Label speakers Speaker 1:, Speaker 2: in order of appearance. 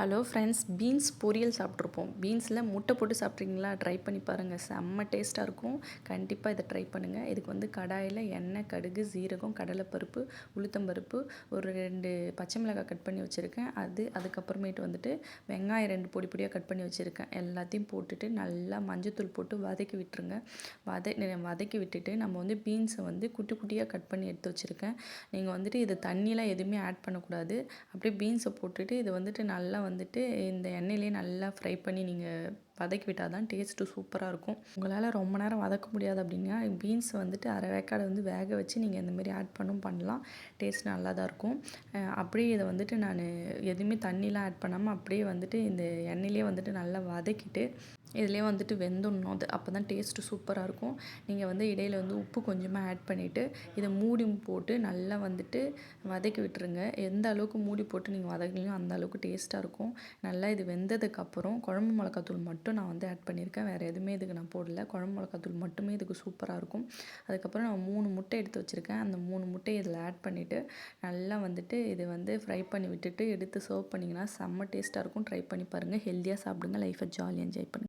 Speaker 1: Hello friends, beans பொரியல் சாப்பிட்ருப்போம். பீன்ஸில் முட்டை போட்டு சாப்பிட்றீங்களா? ட்ரை பண்ணி பாருங்கள். செம்ம டேஸ்ட்டாக இருக்கும். கண்டிப்பாக இதை ட்ரை பண்ணுங்கள். இதுக்கு வந்து கடாயில் எண்ணெய், கடுகு, சீரகம், கடலைப்பருப்பு, உளுத்தம்பருப்பு, ஒரு 2 பச்சை மிளகாய் கட் பண்ணி வச்சுருக்கேன். அதுக்கப்புறமேட்டு வந்துட்டு வெங்காயம் 2 பொடி பொடியாக கட் பண்ணி வச்சுருக்கேன். எல்லாத்தையும் போட்டுட்டு நல்லா மஞ்சத்தூள் போட்டு வதக்கி விட்டுருங்க. வதக்கி விட்டுட்டு நம்ம வந்து பீன்ஸை வந்து குட்டி குட்டியாக கட் பண்ணி எடுத்து வச்சுருக்கேன். நீங்கள் வந்துட்டு இது தண்ணிலாம் எதுவுமே ஆட் பண்ணக்கூடாது. அப்படியே பீன்ஸை போட்டுட்டு இதை வந்துட்டு நல்லா வந்துட்டு இந்த எண்ணெயிலே நல்லா ஃப்ரை பண்ணி நீங்கள் வதக்கி விட்டால் தான் டேஸ்ட்டு சூப்பராக இருக்கும். உங்களால் ரொம்ப நேரம் வதக்க முடியாது அப்படின்னா பீன்ஸ் வந்துட்டு அரை வேக்காடை வந்து வேக வச்சு நீங்கள் இந்தமாரி ஆட் பண்ணலாம். டேஸ்ட் நல்லா தான் இருக்கும். அப்படியே இதை வந்துட்டு நான் எதுவுமே தண்ணிலாம் ஆட் பண்ணாமல் அப்படியே வந்துட்டு இந்த எண்ணெயிலே வந்துட்டு நல்லா வதக்கிட்டு இதுலேயே வந்துட்டு வெந்துடணும். அப்போ தான் டேஸ்ட்டு சூப்பராக இருக்கும். நீங்கள் வந்து இடையில வந்து உப்பு கொஞ்சமாக ஆட் பண்ணிவிட்டு இதை மூடி போட்டு நல்லா வந்துட்டு வதக்கி விட்டுருங்க. எந்த அளவுக்கு மூடி போட்டு நீங்கள் வதக்குனீங்களோ அந்த அளவுக்கு டேஸ்ட்டாக இருக்கும். நல்லா இது வெந்ததுக்கப்புறம் குழம்பு மிளகாத்தூள் மட்டும் நான் வந்து ஆட் பண்ணியிருக்கேன். வேறு எதுவுமே இதுக்கு நான் போடல. குழம்பு மிளகாத்தூள் மட்டுமே இதுக்கு சூப்பராக இருக்கும். அதுக்கப்புறம் நான் 3 முட்டை எடுத்து வச்சுருக்கேன். அந்த 3 முட்டையை இதில் ஆட் பண்ணிவிட்டு நல்லா வந்துட்டு இது வந்து ஃப்ரை பண்ணி விட்டுட்டு எடுத்து சர்வ் பண்ணிங்கன்னா செம்ம டேஸ்ட்டாக இருக்கும். ட்ரை பண்ணி பாருங்கள். ஹெல்த்தியாக சாப்பிடுங்க. லைஃப்பை ஜாலியாக என்ஜாய் பண்ணுங்கள்.